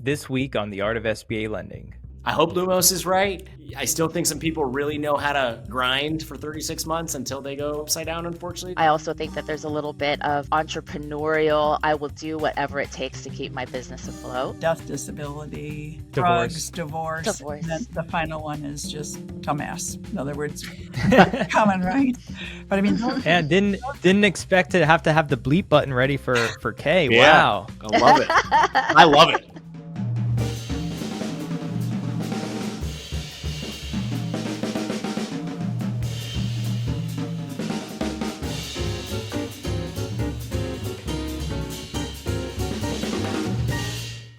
This week on the Art of SBA Lending. I hope Lumos is right. I still think some people really know how to grind for 36 months until they go upside down, unfortunately. I also think that there's a little bit of entrepreneurial, I will do whatever it takes to keep my business afloat. Death, disability, Divorce. drugs, divorce. Divorce. And then the final one is just dumbass. In other words, common, right? But I mean, And didn't expect to have the bleep button ready for K. Yeah. Wow. I love it. I love it.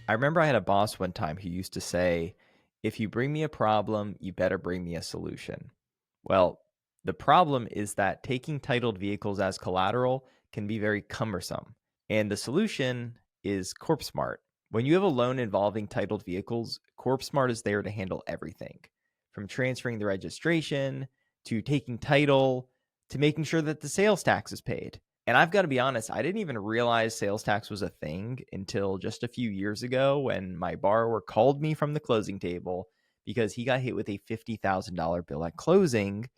I remember I had a boss one time who used to say, if you bring me a problem, you better bring me a solution. Well, the problem is that taking titled vehicles as collateral can be very cumbersome. And the solution is CorpSmart. When you have a loan involving titled vehicles, CorpSmart is there to handle everything, from transferring the registration to taking title to making sure that the sales tax is paid. And I've got to be honest, I didn't even realize sales tax was a thing until just a few years ago when my borrower called me from the closing table because he got hit with a $50,000 bill at closing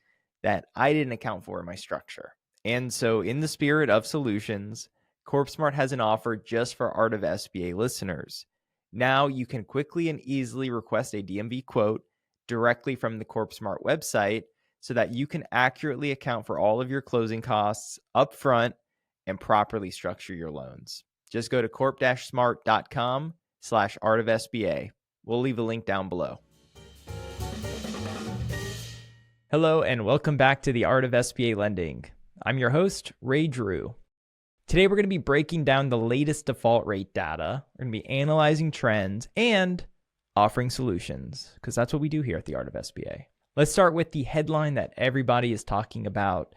that I didn't account for in my structure. And so in the spirit of solutions, CorpSmart has an offer just for Art of SBA listeners. Now you can quickly and easily request a DMV quote directly from the CorpSmart website so that you can accurately account for all of your closing costs upfront and properly structure your loans. Just go to corp-smart.com/artofsba. We'll leave a link down below. Hello and welcome back to the Art of SBA Lending. I'm your host, Ray Drew. Today we're going to be breaking down the latest default rate data. We're going to be analyzing trends and offering solutions, because that's what we do here at the Art of SBA. Let's start with the headline that everybody is talking about.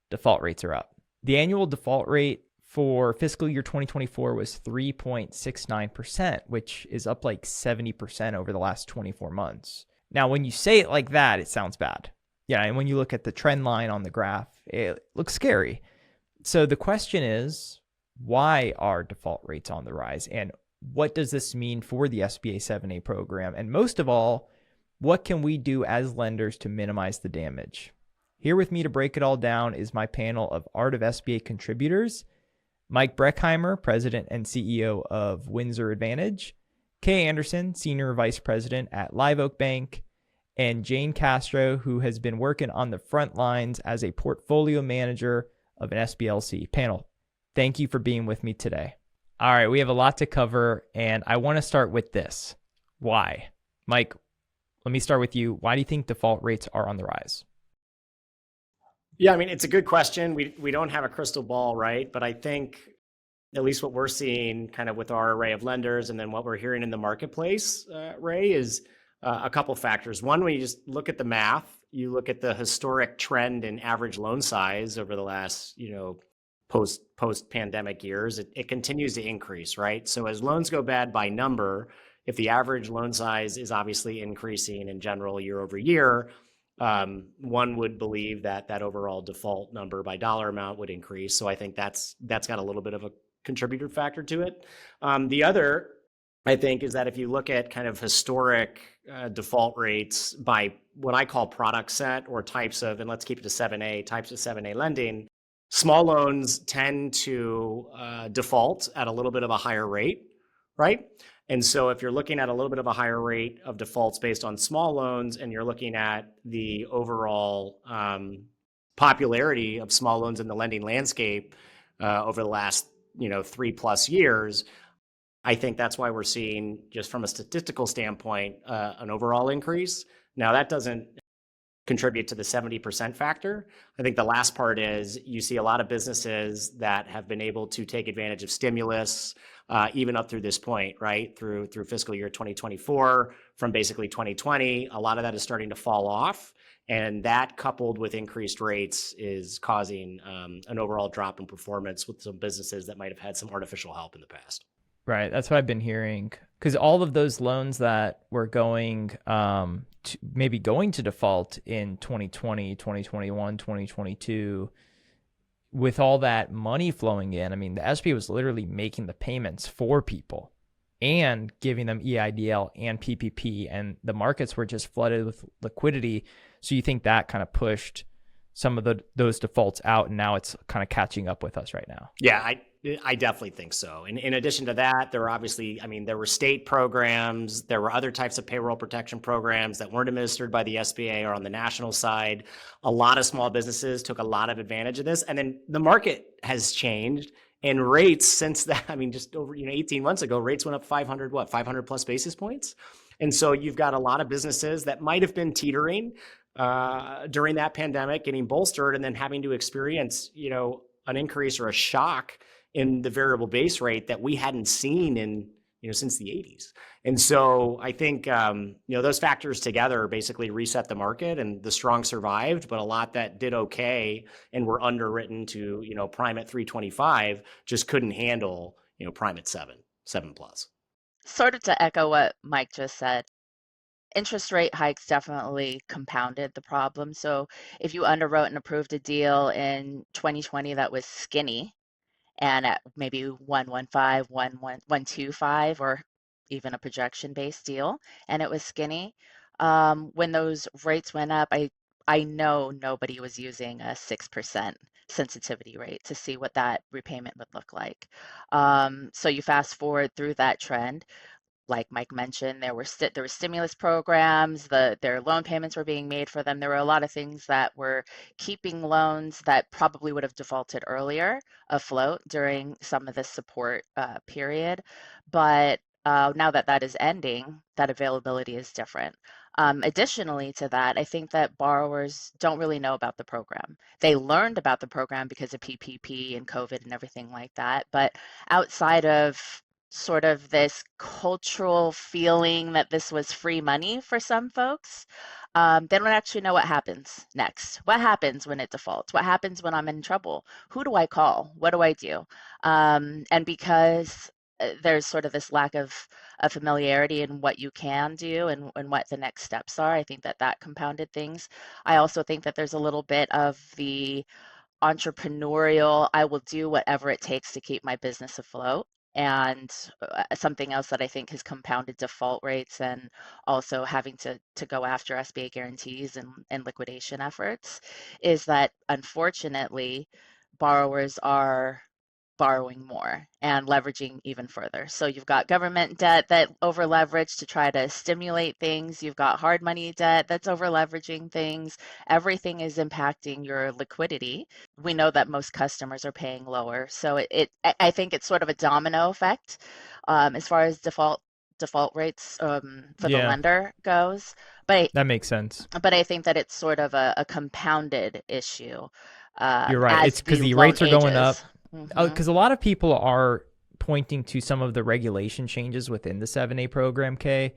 Default rates are up. The annual default rate for fiscal year 2024 was 3.69%, which is up like 70% over the last 24 months. Now, when you say it like that, it sounds bad. Yeah, and when you look at the trend line on the graph, it looks scary. So the question is, why are default rates on the rise? And what does this mean for the SBA 7A program? And most of all, what can we do as lenders to minimize the damage? Here with me to break it all down is my panel of Art of SBA contributors, Mike Breckheimer, President and CEO of Windsor Advantage, Kay Anderson, Senior Vice President at Live Oak Bank, and Jane Castro, who has been working on the front lines as a portfolio manager of an SBLC. Panel, thank you for being with me today. All right, we have a lot to cover, and I want to start with this. Why? Mike, let me start with you. Why do you think default rates are on the rise? Yeah, I mean, it's a good question. We don't have a crystal ball, right? But I think at least what we're seeing kind of with our array of lenders and then what we're hearing in the marketplace, Ray, is a couple factors. One, when you just look at the math, you look at the historic trend in average loan size over the last, post-pandemic years, it continues to increase, right? So as loans go bad by number, if the average loan size is obviously increasing in general year over year, one would believe that overall default number by dollar amount would increase. So I think that's got a little bit of a contributor factor to it. The other, I think, is that if you look at kind of historic default rates by what I call product set or types of, and let's keep it to 7A, types of 7A lending, small loans tend to default at a little bit of a higher rate, right? And so if you're looking at a little bit of a higher rate of defaults based on small loans, and you're looking at the overall popularity of small loans in the lending landscape over the last 3+ years, I think that's why we're seeing, just from a statistical standpoint, an overall increase. Now, that doesn't contribute to the 70% factor. I think the last part is you see a lot of businesses that have been able to take advantage of stimulus, even up through this point, right? Through fiscal year 2024, from basically 2020, a lot of that is starting to fall off. And that, coupled with increased rates, is causing an overall drop in performance with some businesses that might have had some artificial help in the past. Right. That's what I've been hearing. Because all of those loans that were going to default in 2020, 2021, 2022, with all that money flowing in, I mean, the SBA was literally making the payments for people. and giving them EIDL and PPP, and the markets were just flooded with liquidity. So you think that kind of pushed some of those defaults out, and now it's kind of catching up with us right now? Yeah, I definitely think so. And in addition to that, there were obviously, there were state programs, there were other types of payroll protection programs that weren't administered by the SBA or on the national side. A lot of small businesses took a lot of advantage of this. And then the market has changed, and rates since that, just over 18 months ago, rates went up 500 plus basis points. And so you've got a lot of businesses that might have been teetering during that pandemic, getting bolstered, and then having to experience, an increase or a shock in the variable base rate that we hadn't seen in, since the 80s. And so I think, those factors together basically reset the market, and the strong survived, but a lot that did okay and were underwritten to, prime at 325 just couldn't handle, prime at 7 plus. Sort of to echo what Mike just said, interest rate hikes definitely compounded the problem. So if you underwrote and approved a deal in 2020 that was skinny and at maybe 115, 125, or even a projection-based deal, and it was skinny, when those rates went up, I know nobody was using a 6% sensitivity rate to see what that repayment would look like. So you fast forward through that trend. Like Mike mentioned, there were stimulus programs, their loan payments were being made for them. There were a lot of things that were keeping loans that probably would have defaulted earlier afloat during some of the support period. But now that is ending, that availability is different. Additionally to that, I think that borrowers don't really know about the program. They learned about the program because of PPP and COVID and everything like that. But outside of sort of this cultural feeling that this was free money for some folks, they don't actually know what happens next. What happens when it defaults? What happens when I'm in trouble? Who do I call? What do I do? And because there's sort of this lack of familiarity in what you can do and what the next steps are, I think that compounded things. I also think that there's a little bit of the entrepreneurial, I will do whatever it takes to keep my business afloat. And something else that I think has compounded default rates and also having to go after SBA guarantees and liquidation efforts is that, unfortunately, borrowers are borrowing more and leveraging even further. So you've got government debt that over leveraged to try to stimulate things. You've got hard money debt that's over leveraging things. Everything is impacting your liquidity. We know that most customers are paying lower. So I think it's sort of a domino effect as far as default rates for the lender goes. But that makes sense. But I think that it's sort of a compounded issue. You're right. It's because the rates are going up. Mm-hmm. Because a lot of people are pointing to some of the regulation changes within the 7A program, Kay.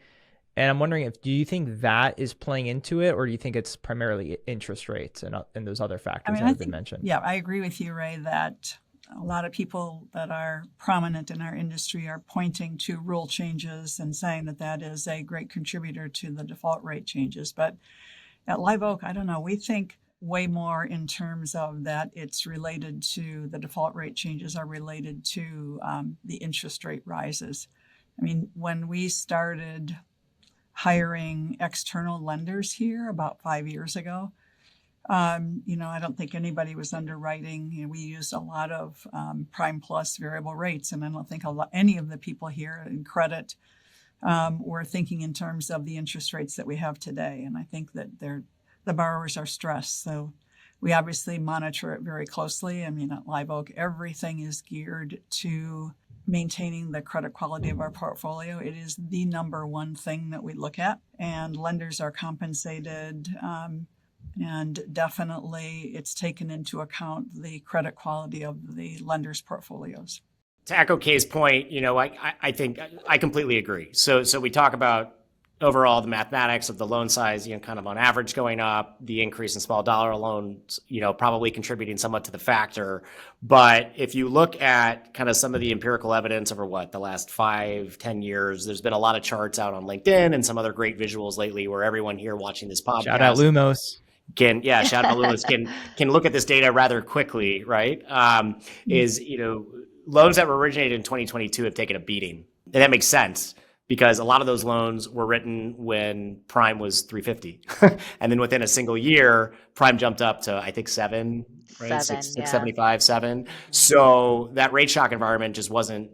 And I'm wondering, do you think that is playing into it, or do you think it's primarily interest rates and those other factors that have been mentioned? Yeah, I agree with you, Ray, that a lot of people that are prominent in our industry are pointing to rule changes and saying that is a great contributor to the default rate changes. But at Live Oak, I don't know, we think way more in terms of that it's related to the default rate changes are related to the interest rate rises. When we started hiring external lenders here about 5 years ago, I don't think anybody was underwriting. We used a lot of prime plus variable rates, and I don't think any of the people here in credit were thinking in terms of the interest rates that we have today. And I think that the borrowers are stressed. So we obviously monitor it very closely. At Live Oak, everything is geared to maintaining the credit quality of our portfolio. It is the number one thing that we look at, and lenders are compensated. And definitely it's taken into account the credit quality of the lenders' portfolios. To echo Kay's point, I think I completely agree. So we talk about overall the mathematics of the loan size, kind of on average going up, the increase in small dollar loans, probably contributing somewhat to the factor. But if you look at kind of some of the empirical evidence over the last 5-10 years, there's been a lot of charts out on LinkedIn and some other great visuals lately where everyone here watching this podcast. Shout out Lumos. Shout out Lumos can look at this data rather quickly, right? Loans that were originated in 2022 have taken a beating And that makes sense because a lot of those loans were written when prime was 350. And then within a single year, prime jumped up to, I think, 7, right? 675, 7. So that rate shock environment just wasn't,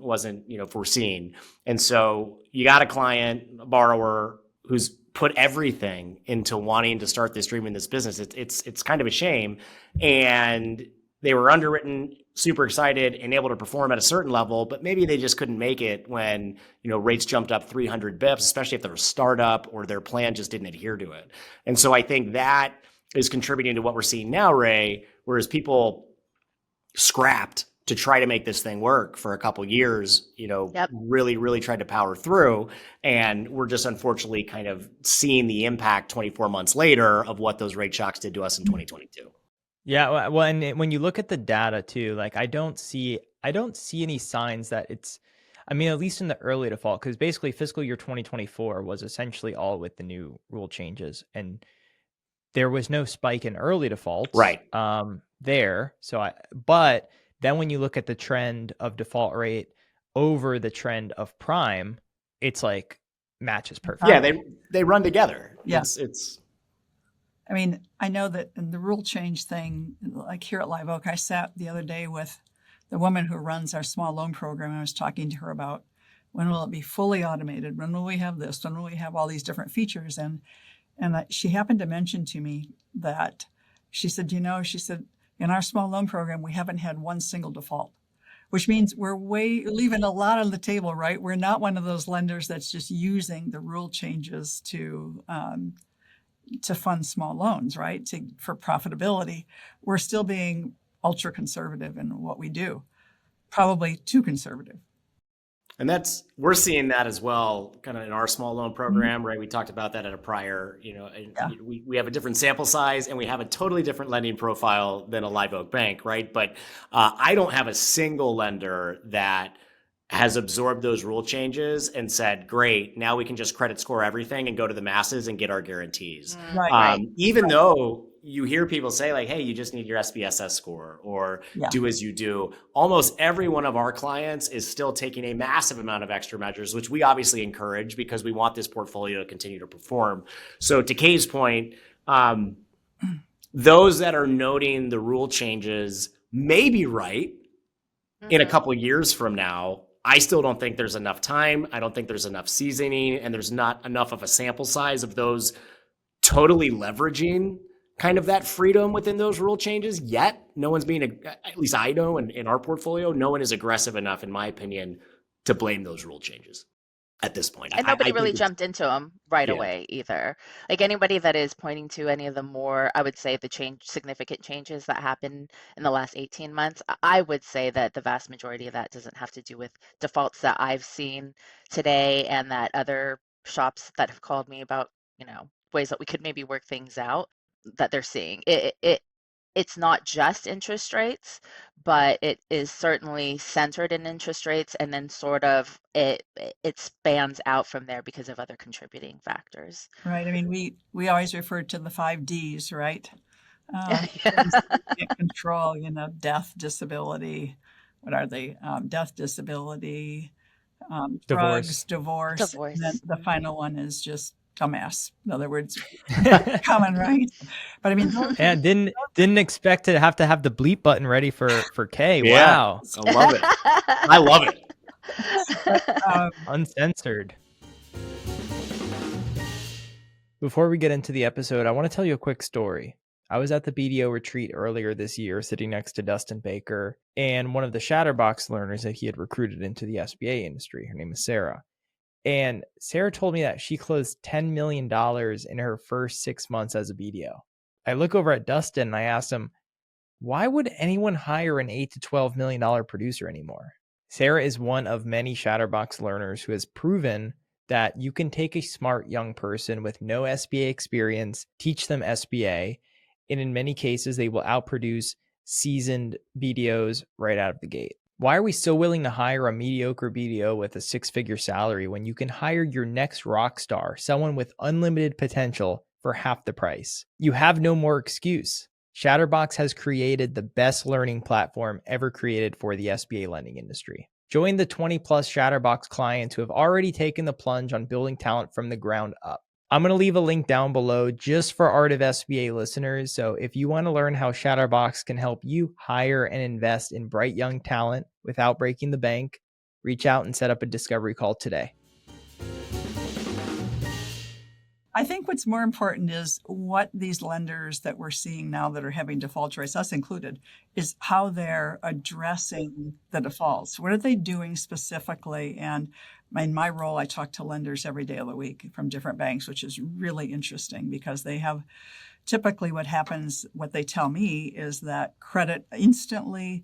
foreseen. And so you got a client, a borrower who's put everything into wanting to start this dream in this business. It's kind of a shame. And they were underwritten, super excited and able to perform at a certain level, but maybe they just couldn't make it when, rates jumped up 300 bips, especially if they're a startup or their plan just didn't adhere to it. And so I think that is contributing to what we're seeing now, Ray, whereas people scrapped to try to make this thing work for a couple years, really, really tried to power through. And we're just unfortunately kind of seeing the impact 24 months later of what those rate shocks did to us in 2022. Yeah, well, and when you look at the data too, like I don't see any signs that it's, I mean, at least in the early default, because basically fiscal year 2024 was essentially all with the new rule changes, and there was no spike in early defaults, right? There. But then when you look at the trend of default rate over the trend of prime, it's like matches perfect. Yeah, they run together. Yeah. It's. I mean, I know that in the rule change thing, like here at Live Oak, I sat the other day with the woman who runs our small loan program. I was talking to her about when will it be fully automated? When will we have this? When will we have all these different features? And she happened to mention to me that she said, in our small loan program, we haven't had one single default, which means we're leaving a lot on the table, right? We're not one of those lenders that's just using the rule changes to fund small loans, right? For profitability. We're still being ultra conservative in what we do, probably too conservative. And we're seeing that as well, kind of in our small loan program, right? We talked about that at a prior, we have a different sample size and we have a totally different lending profile than a Live Oak bank, right? But I don't have a single lender that has absorbed those rule changes and said, great, now we can just credit score everything and go to the masses and get our guarantees. Right. Even though you hear people say like, hey, you just need your SBSS score or do as you do. Almost every one of our clients is still taking a massive amount of extra measures, which we obviously encourage because we want this portfolio to continue to perform. So to Kay's point, those that are noting the rule changes may be right in a couple of years from now. I still don't think there's enough time. I don't think there's enough seasoning, and there's not enough of a sample size of those totally leveraging kind of that freedom within those rule changes yet. No one's being, at least I know in our portfolio, no one is aggressive enough, in my opinion, to blame those rule changes at this point. And nobody really jumped into them right away either. Like anybody that is pointing to any of the more, I would say significant changes that happened in the last 18 months, I would say that the vast majority of that doesn't have to do with defaults that I've seen today and that other shops that have called me about, ways that we could maybe work things out that they're seeing. It's not just interest rates, but it is certainly centered in interest rates, and then sort of it spans out from there because of other contributing factors. Right. I mean, we always refer to the 5 Ds, right? Control, death, disability. What are they? Death, disability, drugs, divorce. And then the final one is just dumbass. In other words, common, right? But I mean, and didn't expect to have the bleep button ready for Kay. Yeah, wow, I love it. I love it. Uncensored. Before we get into the episode, I want to tell you a quick story. I was at the BDO retreat earlier this year, sitting next to Dustin Baker and one of the Shatterbox learners that he had recruited into the SBA industry. Her name is Sarah. And Sarah told me that she closed $10 million in her first 6 months as a BDO. I look over at Dustin and I asked him, why would anyone hire an $8 to $12 million producer anymore? Sarah is one of many Shatterbox learners who has proven that you can take a smart young person with no SBA experience, teach them SBA, and in many cases, they will outproduce seasoned BDOs right out of the gate. Why are we so willing to hire a mediocre BDO with a 6-figure salary when you can hire your next rock star, someone with unlimited potential, for half the price? You have no more excuse. Shatterbox has created the best learning platform ever created for the SBA lending industry. Join the 20 plus Shatterbox clients who have already taken the plunge on building talent from the ground up. I'm going to leave a link down below just for Art of SBA listeners. So if you want to learn how Shatterbox can help you hire and invest in bright young talent without breaking the bank, reach out and set up a discovery call today. I think what's more important is what these lenders that we're seeing now that are having default rates, us included, is how they're addressing the defaults. What are they doing specifically? And in my role, I talk to lenders every day of the week from different banks, which is really interesting because they have typically what happens, what they tell me is that credit instantly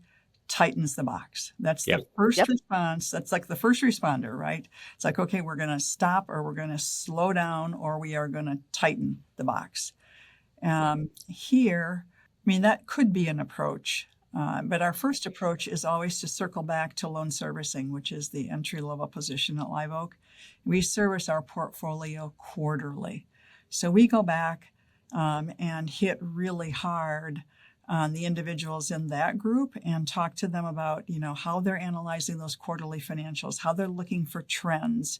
tightens the box. That's the first response. That's like the first responder, right? It's like, okay, we're going to stop or we're going to slow down or we are going to tighten the box. Here, I mean, that could be an approach. But our first approach is always to circle back to loan servicing, which is the entry-level position at Live Oak. We service our portfolio quarterly. So we go back and hit really hard on the individuals in that group and talk to them about, how they're analyzing those quarterly financials, how they're looking for trends,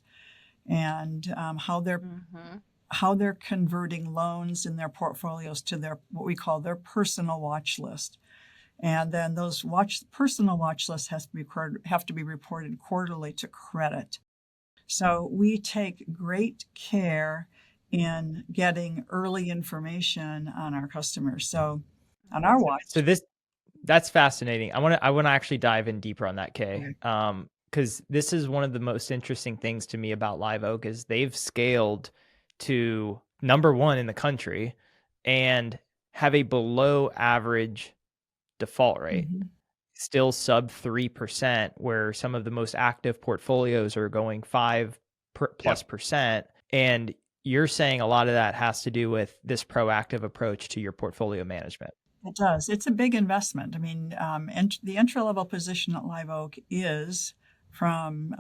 and how they're converting loans in their portfolios to their what we call their personal watch list. And then those personal watch lists have to be reported quarterly to credit. So we take great care in getting early information on our customers. So on our watch. So that's fascinating. I want to actually dive in deeper on that, Kay. Because this is one of the most interesting things to me about Live Oak is they've scaled to number one in the country and have a below average default rate, still sub 3%, where some of the most active portfolios are going 5+%. And you're saying a lot of that has to do with this proactive approach to your portfolio management. It does. It's a big investment. I mean, the entry-level position at Live Oak is from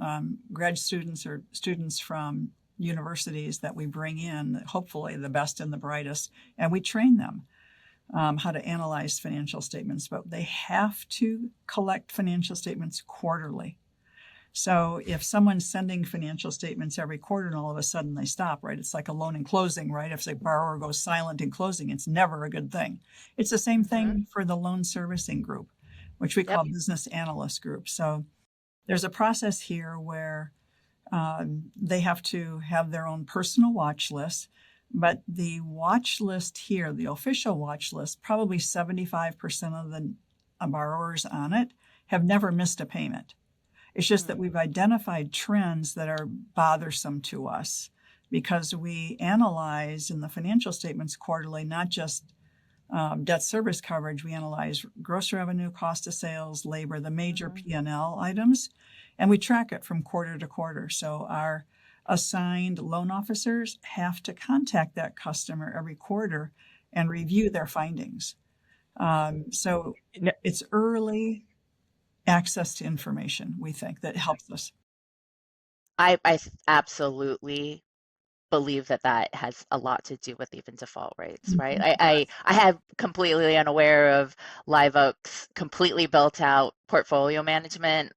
grad students or students from universities that we bring in, hopefully the best and the brightest, and we train them how to analyze financial statements. But they have to collect financial statements quarterly. So if someone's sending financial statements every quarter and all of a sudden they stop, right? It's like a loan in closing, right? If the borrower goes silent in closing, it's never a good thing. It's the same thing for the loan servicing group, which we call business analyst group. So there's a process here where they have to have their own personal watch list, but the watch list here, the official watch list, probably 75% of the borrowers on it have never missed a payment. It's just that we've identified trends that are bothersome to us because we analyze in the financial statements quarterly, not just debt service coverage. We analyze gross revenue, cost of sales, labor, the major P&L items, and we track it from quarter to quarter. So our assigned loan officers have to contact that customer every quarter and review their findings. So it's early access to information, we think, that helps us. I absolutely believe that has a lot to do with even default rates, right? I have completely unaware of Live Oak's completely built out portfolio management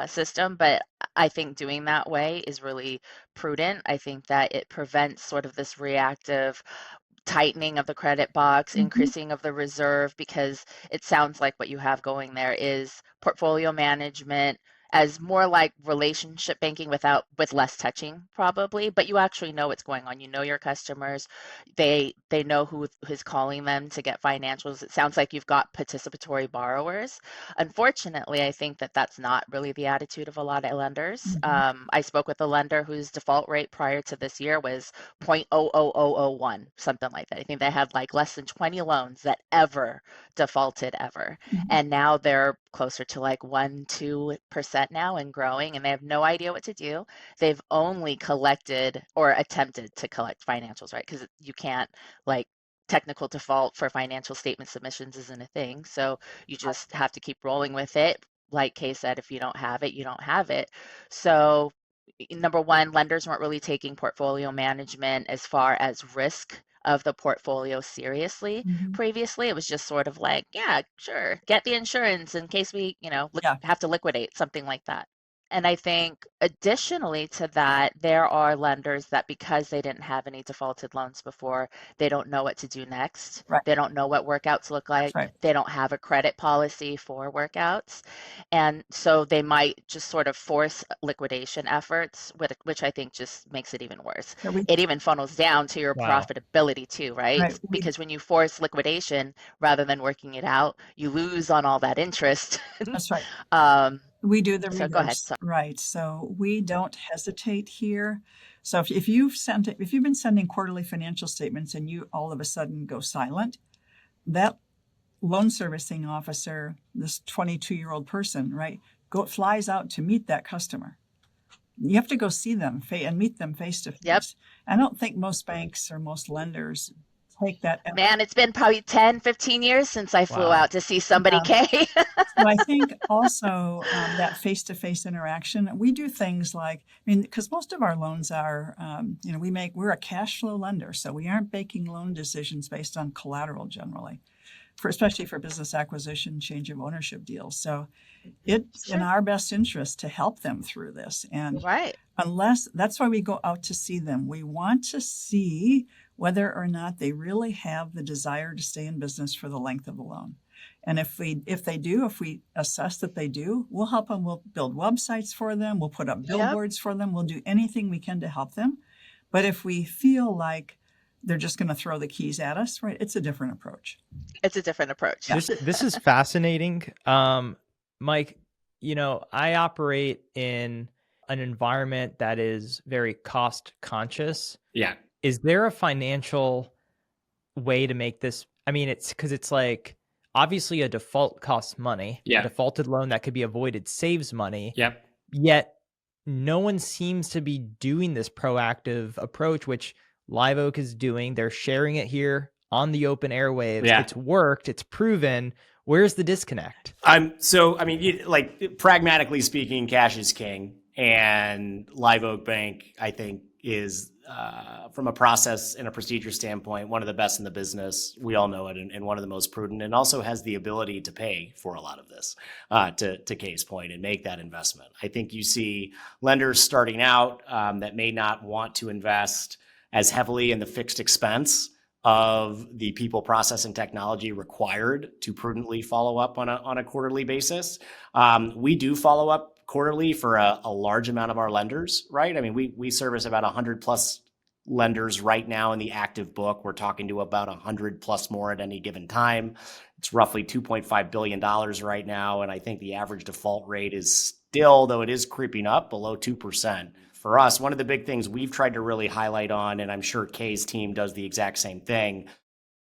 system, but I think doing that way is really prudent. I think that it prevents sort of this reactive tightening of the credit box, increasing of the reserve, because it sounds like what you have going there is portfolio management as more like relationship banking with less touching probably, but you actually know what's going on. You know your customers. They know who is calling them to get financials. It sounds like you've got participatory borrowers. Unfortunately, I think that that's not really the attitude of a lot of lenders. I spoke with a lender whose default rate prior to this year was 0.00001, something like that. I think they had like less than 20 loans that ever defaulted ever. And now they're closer to like 1-2% now and growing, and they have no idea what to do. They've only collected or attempted to collect financials, right? Because you can't, like, technical default for financial statement submissions isn't a thing. So you just have to keep rolling with it. Like Kay said, if you don't have it, you don't have it. So number one, lenders weren't really taking portfolio management as far as risk of the portfolio seriously. Previously, it was just sort of like, yeah, sure, get the insurance in case we, have to liquidate, something like that. And I think additionally to that, there are lenders that because they didn't have any defaulted loans before, they don't know what to do next. Right. They don't know what workouts look That's like. right. They don't have a credit policy for workouts. And so they might just sort of force liquidation efforts, which I think just makes it even worse. So It even funnels down to your Wow. profitability too, right? right. Because when you force liquidation rather than working it out, you lose on all that interest. That's right. um, We do the so go ahead. reverse, right? So we don't hesitate here. So if you've been sending quarterly financial statements and you all of a sudden go silent, that loan servicing officer, this 22-year-old person, right, flies out to meet that customer. You have to go see them and meet them face to face. Yep. I don't think most banks or most lenders take that. Man, it's been probably 10, 15 years since I flew Wow. out to see somebody, Kay. So I think also that face-to-face interaction, we do things like, because most of our loans are, we're a cash flow lender, so we aren't making loan decisions based on collateral generally, especially for business acquisition, change of ownership deals. So it's in our best interest to help them through this. And Right. that's why we go out to see them. We want to see whether or not they really have the desire to stay in business for the length of the loan. And if we assess that they do, we'll help them. We'll build websites for them. We'll put up billboards for them. We'll do anything we can to help them. But if we feel like they're just going to throw the keys at us, right, it's a different approach. It's a different approach. Yeah. This is fascinating. Mike, I operate in an environment that is very cost conscious. Yeah. Is there a financial way to make this? I mean, it's because it's like, obviously a default costs money. Yeah. A defaulted loan that could be avoided saves money. Yep. Yet no one seems to be doing this proactive approach, which Live Oak is doing. They're sharing it here on the open airwaves. Yeah. It's worked. It's proven. Where's the disconnect? Pragmatically speaking, cash is king. And Live Oak Bank, I think, is from a process and a procedure standpoint, one of the best in the business. We all know it, and one of the most prudent, and also has the ability to pay for a lot of this, to Kay's point, and make that investment. I think you see lenders starting out that may not want to invest as heavily in the fixed expense of the people, process, and technology required to prudently follow up on a quarterly basis. We do follow up quarterly for a large amount of our lenders, right? I mean, we service about 100 plus lenders right now in the active book. We're talking to about 100 plus more at any given time. It's roughly $2.5 billion right now. And I think the average default rate is still, though it is creeping up, below 2%. For us, one of the big things we've tried to really highlight on, and I'm sure Kay's team does the exact same thing,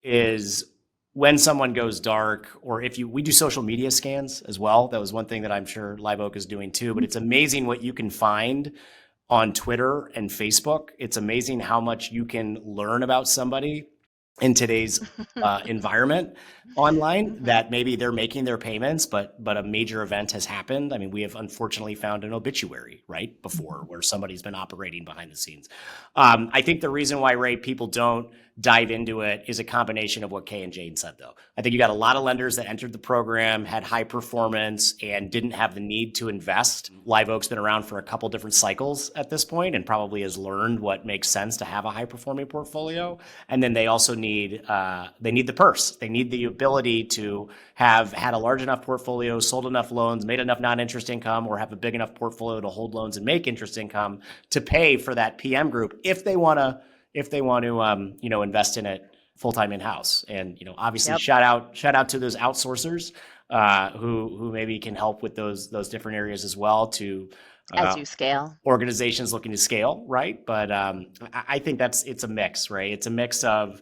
is when someone goes dark, or we do social media scans as well. That was one thing that I'm sure Live Oak is doing too, but it's amazing what you can find on Twitter and Facebook. It's amazing how much you can learn about somebody in today's environment online, that maybe they're making their payments, but a major event has happened. I mean, we have unfortunately found an obituary right before where somebody's been operating behind the scenes. I think the reason why, Ray, people don't dive into it is a combination of what Kay and Jane said, though. I think you got a lot of lenders that entered the program, had high performance, and didn't have the need to invest. Live Oak's been around for a couple different cycles at this point, and probably has learned what makes sense to have a high performing portfolio. And then they also need the purse. They need the ability to have had a large enough portfolio, sold enough loans, made enough non-interest income, or have a big enough portfolio to hold loans and make interest income to pay for that PM group if they want to invest in it full-time in-house. And, obviously shout out to those outsourcers who maybe can help with those different areas as well, to as you scale. Organizations looking to scale, right? But I think it's a mix, right? It's a mix of,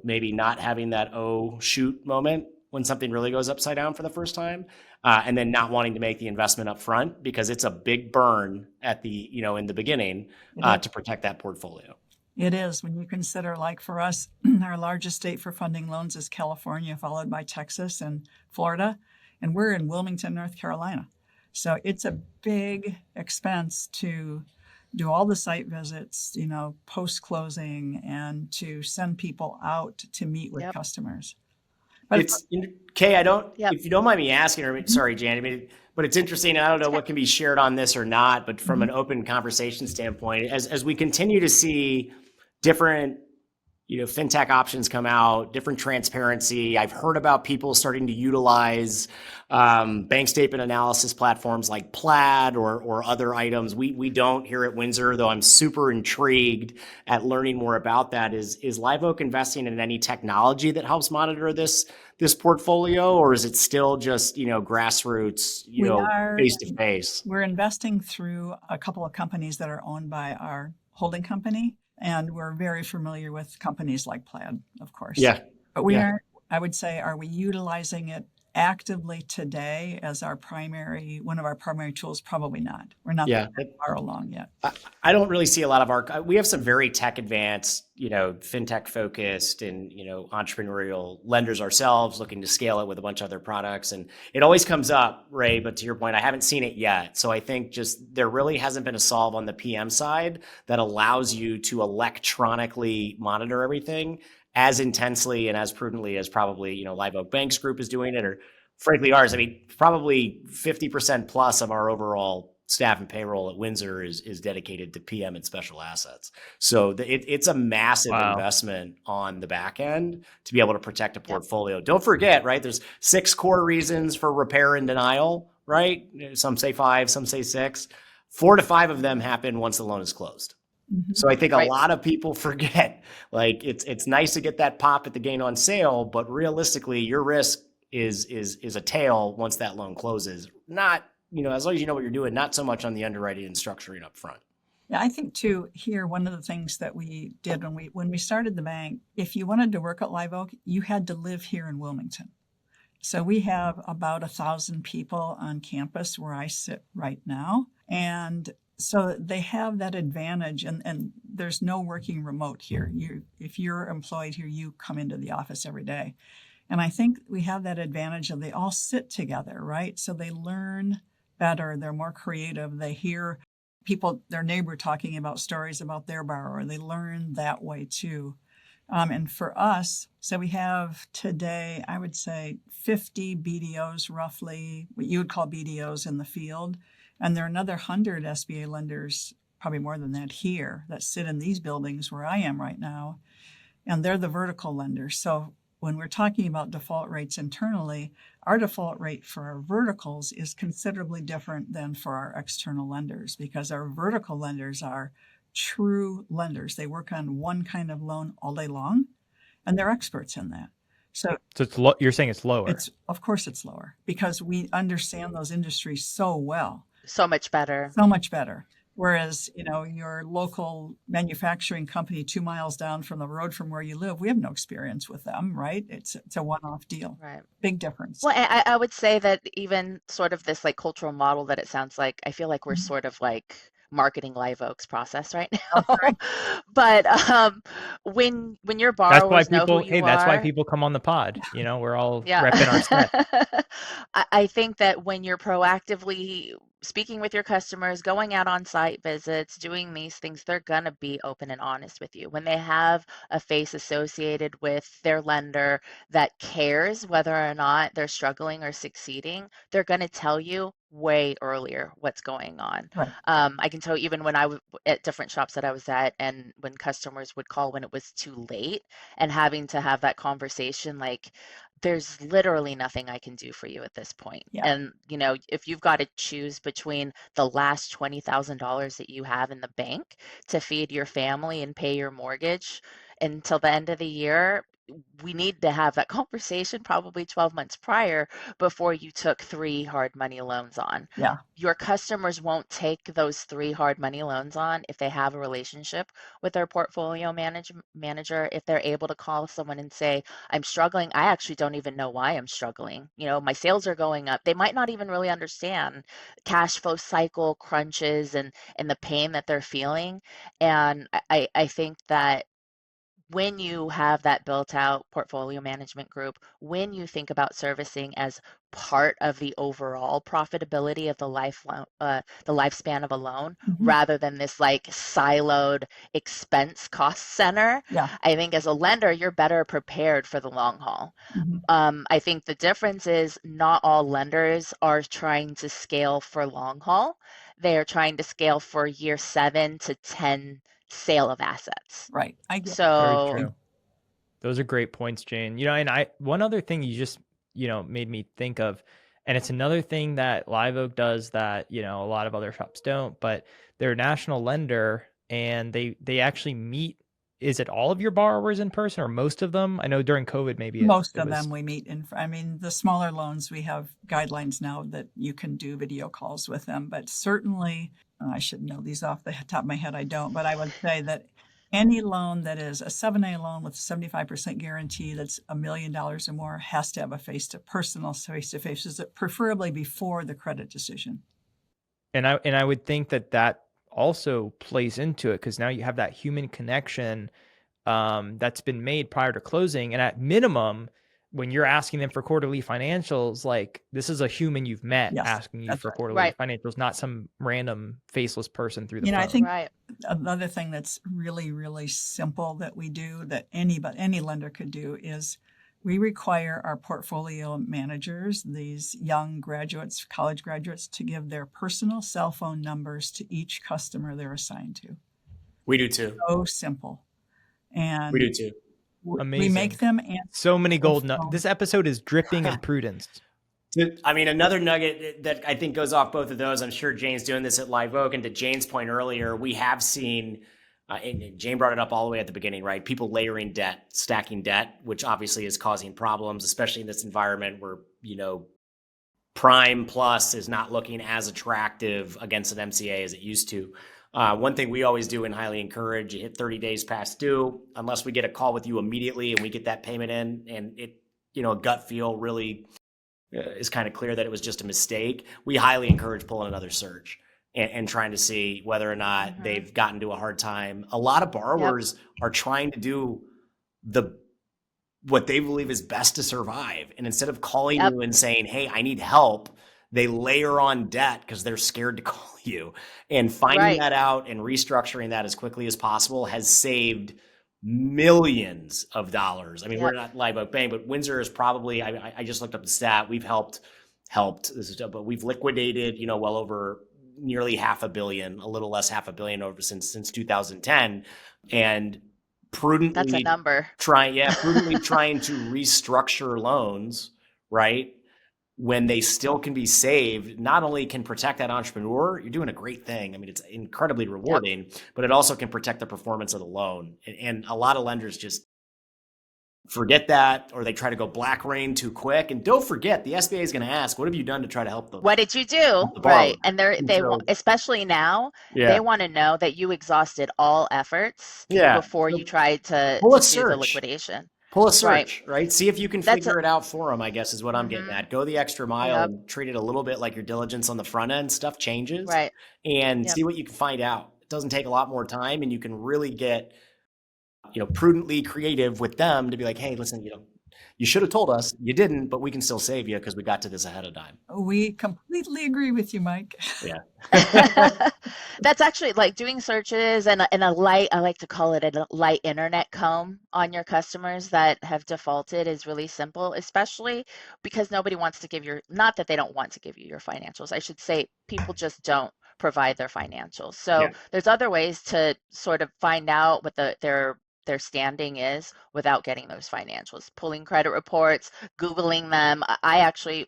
maybe not having that oh shoot moment when something really goes upside down for the first time, and then not wanting to make the investment up front because it's a big burn at the, in the beginning to protect that portfolio. It is, when you consider, like for us, our largest state for funding loans is California, followed by Texas and Florida, and we're in Wilmington, North Carolina. So it's a big expense to do all the site visits, post-closing, and to send people out to meet with customers. But It's Kay, I don't, Yep. if you don't mind me asking, or sorry, Jan, I mean, but it's interesting. I don't know what can be shared on this or not, but from an open conversation standpoint, as we continue to see different, fintech options come out, different transparency. I've heard about people starting to utilize bank statement analysis platforms like Plaid or other items. We don't here at Windsor, though I'm super intrigued at learning more about that. Is Live Oak investing in any technology that helps monitor this portfolio, or is it still just grassroots, we are face to face? we're investing through a couple of companies that are owned by our holding company, and we're very familiar with companies like Plaid, of course. Yeah, But we yeah. aren't, I would say, are we utilizing it actively today as one of our primary tools? Probably not. We're not Yeah. that far along yet. I don't really see a lot of we have some very tech advanced, fintech focused and, entrepreneurial lenders ourselves looking to scale it with a bunch of other products. And it always comes up, Ray, but to your point, I haven't seen it yet. So I think just there really hasn't been a solve on the PM side that allows you to electronically monitor everything as intensely and as prudently as probably, Live Oak Banks Group is doing it, or frankly ours. I mean, probably 50% plus of our overall staff and payroll at Windsor is dedicated to PM and special assets. So it's a massive investment on the back end to be able to protect a portfolio. Don't forget, right? There's 6 core reasons for repair and denial, right? Some say 5, some say 6. 4 to 5 of them happen once the loan is closed. So I think a lot of people forget, like it's nice to get that pop at the gain on sale, but realistically, your risk is a tail once that loan closes. Not, as long as you know what you're doing, not so much on the underwriting and structuring up front. Yeah, I think too, here, one of the things that we did when we started the bank, if you wanted to work at Live Oak, you had to live here in Wilmington. So we have about 1,000 people on campus where I sit right now. And so they have that advantage, and there's no working remote here. If you're employed here, you come into the office every day. And I think we have that advantage of they all sit together, right? So they learn better, they're more creative, they hear their neighbor talking about stories about their borrower. They learn that way too. And for us, so we have today, I would say 50 BDOs roughly, what you would call BDOs in the field. And there are another 100 SBA lenders, probably more than that here, that sit in these buildings where I am right now. And they're the vertical lenders. So when we're talking about default rates internally, our default rate for our verticals is considerably different than for our external lenders, because our vertical lenders are true lenders. They work on one kind of loan all day long, and they're experts in that. So it's you're saying it's lower. Of course it's lower, because we understand those industries so well. So much better. So much better. Whereas, your local manufacturing company 2 miles down from the road from where you live, we have no experience with them, right? It's a one-off deal. Right. Big difference. Well, I would say that even sort of this like cultural model that it sounds like, I feel like we're sort of like marketing Live Oak's process right now. Okay. But when your borrowers know who you are, that's why people come on the pod. We're all yeah. repping our set. I think that when you're proactively speaking with your customers, going out on site visits, doing these things, they're going to be open and honest with you. When they have a face associated with their lender that cares whether or not they're struggling or succeeding, they're going to tell you way earlier what's going on. Right. I can tell you, even when I was at different shops that I was at, and when customers would call when it was too late, and having to have that conversation, like, there's literally nothing I can do for you at this point. Yeah. And, if you've got to choose between the last $20,000 that you have in the bank to feed your family and pay your mortgage until the end of the year, we need to have that conversation probably 12 months prior before you took 3 hard money loans on. Yeah. Your customers won't take those 3 hard money loans on if they have a relationship with their portfolio manager, if they're able to call someone and say, I'm struggling. I actually don't even know why I'm struggling. My sales are going up. They might not even really understand cash flow cycle crunches and the pain that they're feeling. And I think that when you have that built out portfolio management group, when you think about servicing as part of the overall profitability of the lifespan of a loan, Mhm. rather than this like siloed expense cost center, Yeah. I think as a lender, you're better prepared for the long haul. Mhm. I think the difference is not all lenders are trying to scale for long haul. They are trying to scale for year 7 to 10 sale of assets. Right. I get that. Very So, true. Those are great points, Jane. And one other thing you just, made me think of, and it's another thing that Live Oak does that, a lot of other shops don't, but they're a national lender and they actually meet, is it all of your borrowers in person or most of them? I know during COVID, maybe Most it of was. them we meet I mean, the smaller loans, we have guidelines now that you can do video calls with them, but certainly, I should know these off the top of my head, I don't, but I would say that any loan that is a 7A loan with 75% guarantee that's $1 million or more has to have a personal face-to-face visit, preferably before the credit decision. And I would think that also plays into it because now you have that human connection that's been made prior to closing. And at minimum, when you're asking them for quarterly financials, like this is a human you've met Yes, asking you that's for right. quarterly right, financials, not some random faceless person through the I phone. think right. another thing that's really, really simple that we do that any lender could do is we require our portfolio managers, these young graduates, college graduates, to give their personal cell phone numbers to each customer they're assigned to. We do too. So simple. And We do too. we Amazing. make them answer So many the gold. phone. This episode is dripping in prudence. I mean, another nugget that I think goes off both of those, I'm sure Jane's doing this at Live Oak, and to Jane's point earlier, we have seen, and Jane brought it up all the way at the beginning, right? People layering debt, stacking debt, which obviously is causing problems, especially in this environment where, Prime Plus is not looking as attractive against an MCA as it used to. One thing we always do and highly encourage, you hit 30 days past due, unless we get a call with you immediately and we get that payment in and it, a gut feel really is kind of clear that it was just a mistake. We highly encourage pulling another search and trying to see whether or not they've gotten to a hard time. A lot of borrowers are trying to do what they believe is best to survive. And instead of calling you and saying, hey, I need help, they layer on debt because they're scared to call you. And finding that out and restructuring that as quickly as possible has saved millions of dollars. I mean, we're not Live Oak Bank, but Windsor is probably, I just looked up the stat, we've helped, but we've liquidated, well over nearly $500 million, a little less $500 million over since 2010. And prudently, That's a number. Prudently trying to restructure loans, right? When they still can be saved, not only can protect that entrepreneur, you're doing a great thing. I mean, it's incredibly rewarding, but it also can protect the performance of the loan. And a lot of lenders just forget that, or they try to go black rain too quick. And don't forget, the SBA is going to ask, what have you done to try to help them? What did you do? Right. And especially now, they want to know that you exhausted all efforts before you tried to do the liquidation. Pull a search, right? See if you can figure it out for them, I guess, is what I'm getting at. Go the extra mile and treat it a little bit like your diligence on the front end. Stuff changes. Right. And see what you can find out. It doesn't take a lot more time, and you can really get, prudently creative with them to be like, hey, listen, you should have told us. You didn't, but we can still save you because we got to this ahead of time. We completely agree with you, Mike. Yeah. That's actually like doing searches and a light, I like to call it a light internet comb on your customers that have defaulted is really simple, especially because nobody wants to give not that they don't want to give you your financials. I should say people just don't provide their financials. So there's other ways to sort of find out what their standing is without getting those financials, pulling credit reports, Googling them.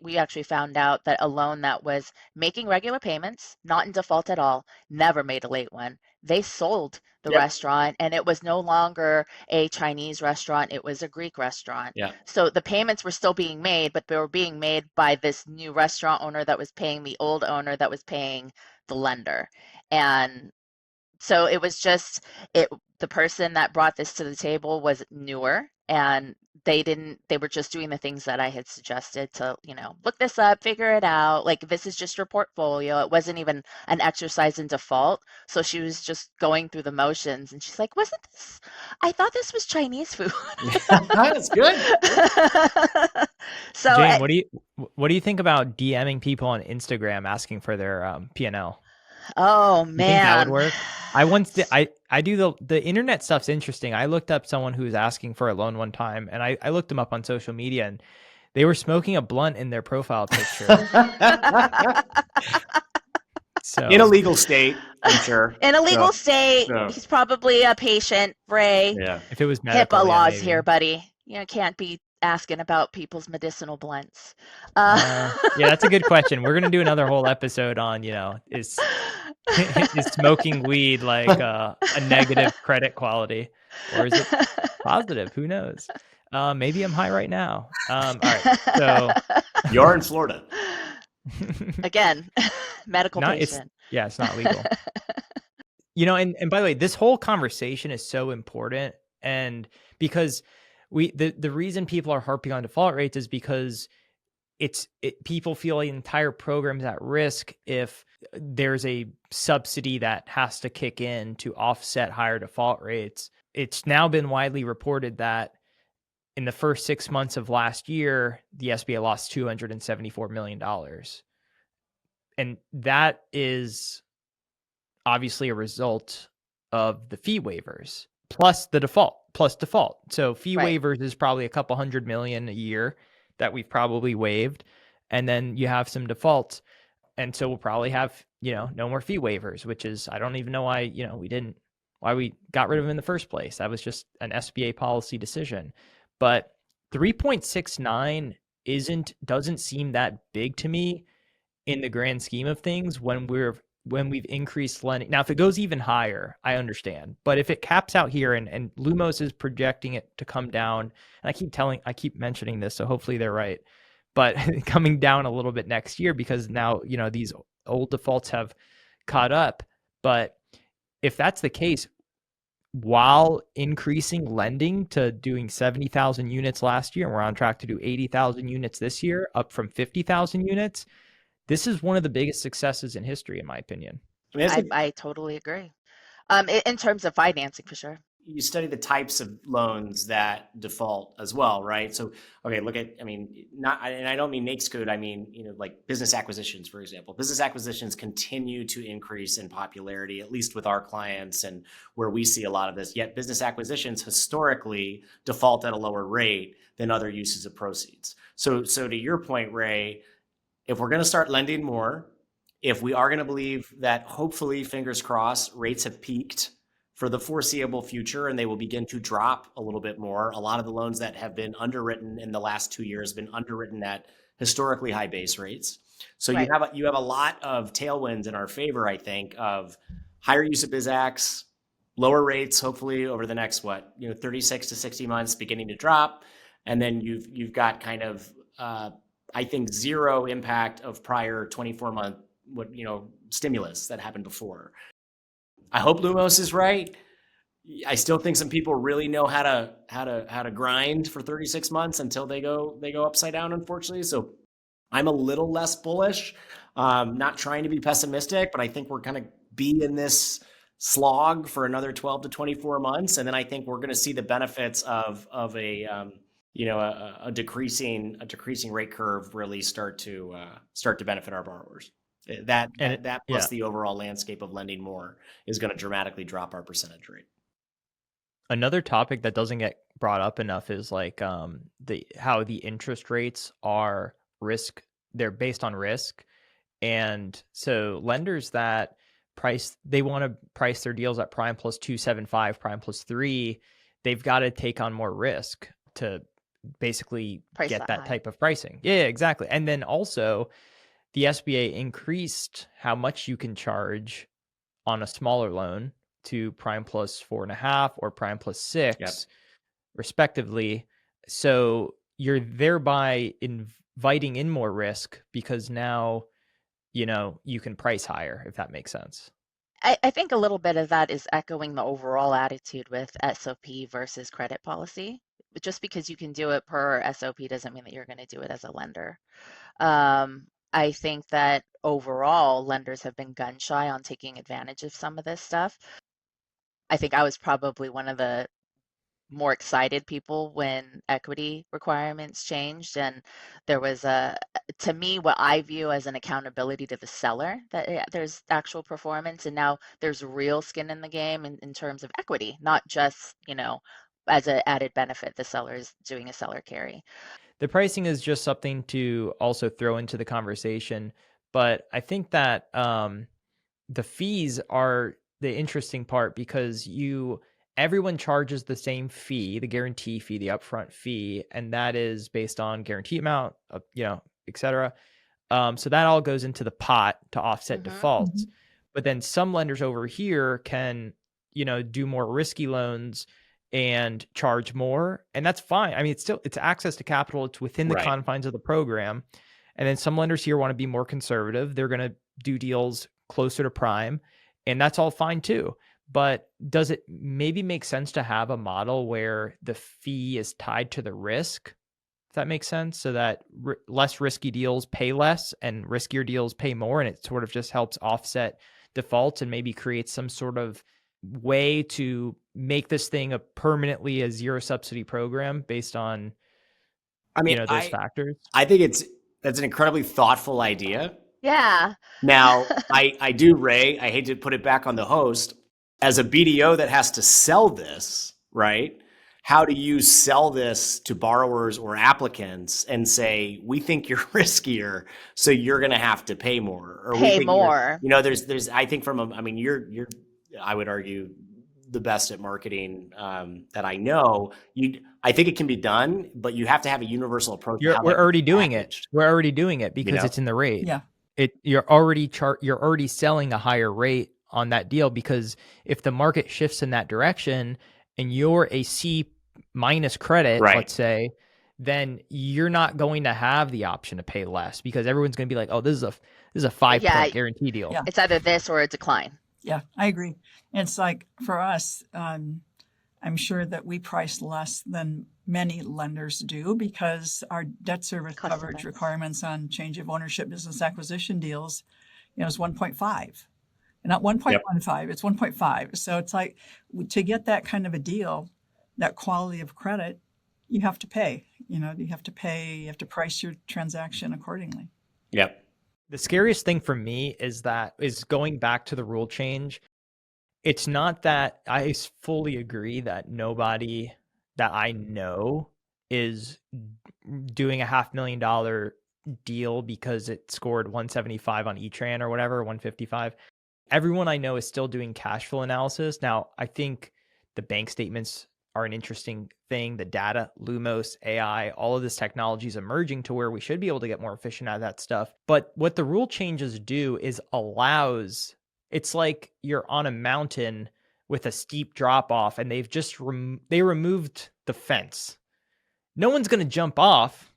We actually found out that a loan that was making regular payments, not in default at all, never made a late one. They sold the restaurant and it was no longer a Chinese restaurant. It was a Greek restaurant. Yeah. So the payments were still being made, but they were being made by this new restaurant owner that was paying the old owner that was paying the lender. And so it was just the person that brought this to the table was newer and they were just doing the things that I had suggested to, look this up, figure it out. Like, this is just your portfolio. It wasn't even an exercise in default. So she was just going through the motions, and she's like, I thought this was Chinese food. That's good. So Jane, what do you think about DMing people on Instagram asking for their P&L? oh You think that would man. work? I once did, I do the internet stuff's interesting. I looked up someone who was asking for a loan one time, and I looked them up on social media, and they were smoking a blunt in their profile picture. So In a legal state, I'm sure. In a legal So, state, so, he's probably a patient, Ray. yeah. if it was medical, HIPAA yeah, laws maybe. here, buddy. Can't be asking about people's medicinal blunts. Yeah, that's a good question. We're gonna do another whole episode on, is smoking weed like a negative credit quality, or is it positive? Who knows? Maybe I'm high right now. All right, so You're in Florida. Again, medical it's patient. not legal. And by the way, this whole conversation is so important, and because the reason people are harping on default rates is because people feel the entire program's at risk if there's a subsidy that has to kick in to offset higher default rates. It's now been widely reported that in the first 6 months of last year, the SBA lost $274 million. And that is obviously a result of the fee waivers plus default. So fee Right. waivers is probably a couple $100 million a year that we've probably waived. And then you have some defaults. And so we'll probably have, no more fee waivers, which is, I don't even know why, why we got rid of them in the first place. That was just an SBA policy decision. But 3.69 doesn't seem that big to me in the grand scheme of things when we've increased lending. Now, if it goes even higher, I understand. But if it caps out here and Lumos is projecting it to come down, and I keep mentioning this, so hopefully they're right, but coming down a little bit next year because now, these old defaults have caught up. But if that's the case, while increasing lending to doing 70,000 units last year, and we're on track to do 80,000 units this year, up from 50,000 units, this is one of the biggest successes in history, in my opinion. I totally agree. In terms of financing, for sure. You study the types of loans that default as well, right? So, okay, and I don't mean NAICS code, I mean, like business acquisitions, for example. Business acquisitions continue to increase in popularity, at least with our clients and where we see a lot of this. Yet business acquisitions historically default at a lower rate than other uses of proceeds. So to your point, Ray, if we're going to start lending more, if we are going to believe that hopefully, fingers crossed, rates have peaked for the foreseeable future and they will begin to drop a little bit more. A lot of the loans that have been underwritten in the last 2 years have been underwritten at historically high base rates. So Right. you have a lot of tailwinds in our favor, I think, of higher use of BizAcs, lower rates, hopefully over the next 36 to 60 months beginning to drop. And then you've got kind of I think zero impact of prior 24-month stimulus that happened before. I hope Lumos is right. I still think some people really know how to grind for 36 months until they go upside down, unfortunately. So I'm a little less bullish. Not trying to be pessimistic, but I think we're going to be in this slog for another 12 to 24 months, and then I think we're going to see the benefits of a decreasing rate curve really start to benefit our borrowers. That plus the overall landscape of lending more is going to dramatically drop our percentage rate. Another topic that doesn't get brought up enough is like how the interest rates are they're based on risk. And so lenders that they want to price their deals at prime plus 275, prime plus 3, they've got to take on more risk to basically get that type of pricing. Yeah, exactly. And then also the SBA increased how much you can charge on a smaller loan to prime plus 4.5 or prime plus 6, respectively. So you're thereby inviting in more risk because now, you can price higher, if that makes sense. I think a little bit of that is echoing the overall attitude with SOP versus credit policy. just because you can do it per SOP doesn't mean that you're going to do it as a lender. I think that overall lenders have been gun shy on taking advantage of some of this stuff. I think I was probably one of the more excited people when equity requirements changed, and there was to me, what I view as an accountability to the seller, that there's actual performance, and now there's real skin in the game in terms of equity, not just, as an added benefit, the seller is doing a seller carry. The pricing is just something to also throw into the conversation, but I think that the fees are the interesting part, because everyone charges the same fee, the guarantee fee, the upfront fee, and that is based on guarantee amount, et cetera. So that all goes into the pot to offset defaults. But then some lenders over here can, do more risky loans and charge more, and that's fine. I mean, it's access to capital. It's within the confines of the program. And then some lenders here want to be more conservative. They're going to do deals closer to prime, and that's all fine too. But does it maybe make sense to have a model where the fee is tied to the risk? If that makes sense, so that less risky deals pay less and riskier deals pay more, and it sort of just helps offset defaults and maybe create some sort of way to make this thing a permanently a zero subsidy program based on, those factors. I think that's an incredibly thoughtful idea. Yeah. Now, I do, Ray, I hate to put it back on the host, as a BDO that has to sell this, right? How do you sell this to borrowers or applicants and say, we think you're riskier, so you're going to have to pay more, or pay more? There's, I think you're, I would argue, the best at marketing that I know. I think it can be done, but you have to have a universal approach. We're already doing it. We're already doing it because it's in the rate. Yeah. You're already selling a higher rate on that deal, because if the market shifts in that direction and you're a C- credit, let's say, then you're not going to have the option to pay less, because everyone's going to be like, oh, this is a 5-point guarantee deal. Yeah. It's either this or a decline. Yeah, I agree. It's like for us, I'm sure that we price less than many lenders do, because our debt service coverage requirements on change of ownership business acquisition deals, is 1.5. Not 1.15, it's 1.5. So it's like, to get that kind of a deal, that quality of credit, you have to pay. You have to price your transaction accordingly. Yep. The scariest thing for me is going back to the rule change. It's not that I fully agree that nobody that I know is doing a $500,000 deal because it scored 175 on E-Tran or whatever, 155. Everyone I know is still doing cash flow analysis. Now, I think the bank statements are an interesting thing. The data, Lumos, AI, all of this technology is emerging to where we should be able to get more efficient at that stuff. But what the rule changes do is it's like you're on a mountain with a steep drop off, and they've just they removed the fence. No one's going to jump off.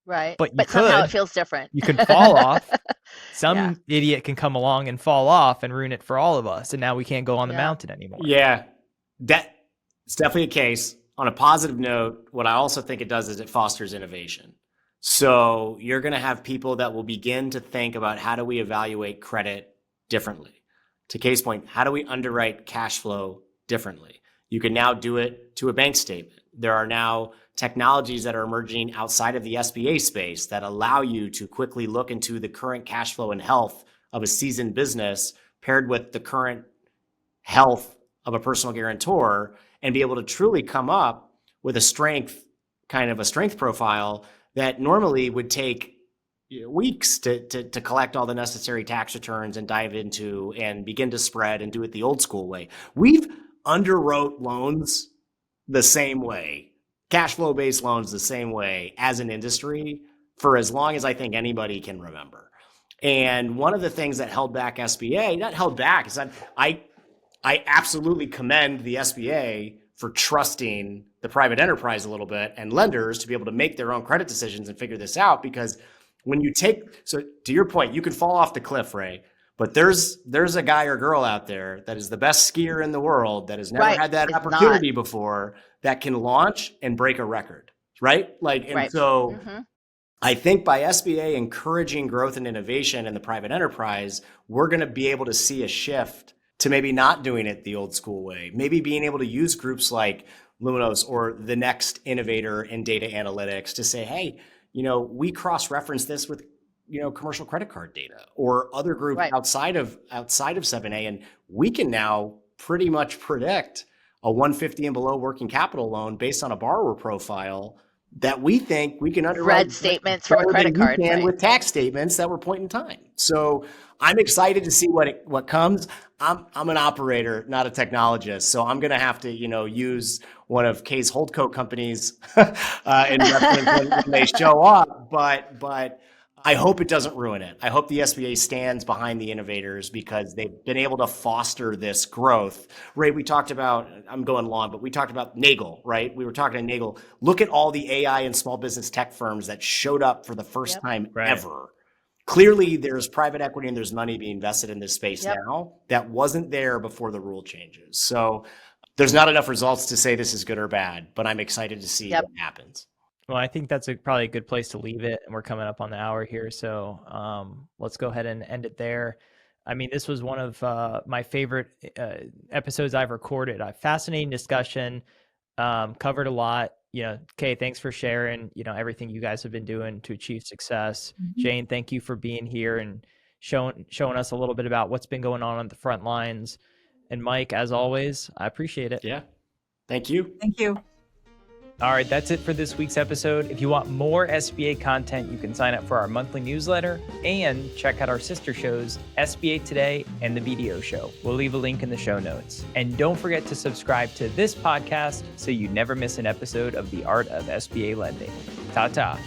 Right. But somehow it feels different. You can fall off. Some idiot can come along and fall off and ruin it for all of us. And now we can't go on the mountain anymore. Yeah, it's definitely a case. On a positive note, what I also think it does is it fosters innovation. So you're going to have people that will begin to think about, how do we evaluate credit differently? To case point, how do we underwrite cash flow differently? You can now do it to a bank statement. There are now technologies that are emerging outside of the SBA space that allow you to quickly look into the current cash flow and health of a seasoned business paired with the current health of a personal guarantor, and be able to truly come up with a strength profile that normally would take weeks to collect all the necessary tax returns and dive into and begin to spread and do it the old school way. We've underwrote loans the same way, cash flow based loans the same way as an industry for as long as I think anybody can remember. And one of the things that held back SBA, not held back, is that I absolutely commend the SBA for trusting the private enterprise a little bit and lenders to be able to make their own credit decisions and figure this out. Because when you so to your point, you could fall off the cliff, Ray, But there's a guy or girl out there that is the best skier in the world that has never Right. had that It's opportunity before that can launch and break a record, right? Like, and Right. so Mm-hmm. I think by SBA encouraging growth and innovation in the private enterprise, we're going to be able to see a shift to maybe not doing it the old school way, maybe being able to use groups like Luminos or the next innovator in data analytics to say, hey, we cross-reference this with commercial credit card data or other groups Right. outside of 7A, and we can now pretty much predict a 150 and below working capital loan based on a borrower profile that we think we can underwrite Red statements from a credit card, and right? with tax statements that were point in time. So I'm excited to see what comes. I'm an operator, not a technologist, so I'm going to have to use one of Kay's holdco companies in reference when they show up. But I hope it doesn't ruin it. I hope the SBA stands behind the innovators because they've been able to foster this growth. Ray, we talked about, I'm going long, but we talked about Nagel, right? We were talking to Nagel. Look at all the AI and small business tech firms that showed up for the first time ever. Clearly, there's private equity and there's money being invested in this space now that wasn't there before the rule changes. So there's not enough results to say this is good or bad, but I'm excited to see what happens. Well, I think that's probably a good place to leave it. And we're coming up on the hour here. So let's go ahead and end it there. I mean, this was one of my favorite episodes I've recorded. A fascinating discussion, covered a lot. Kay, thanks for sharing, everything you guys have been doing to achieve success. Mm-hmm. Jane, thank you for being here and showing us a little bit about what's been going on the front lines. And Mike, as always, I appreciate it. Yeah. Thank you. Thank you. All right, that's it for this week's episode. If you want more SBA content, you can sign up for our monthly newsletter and check out our sister shows, SBA Today and The BDO Show. We'll leave a link in the show notes. And don't forget to subscribe to this podcast so you never miss an episode of The Art of SBA Lending. Ta-ta.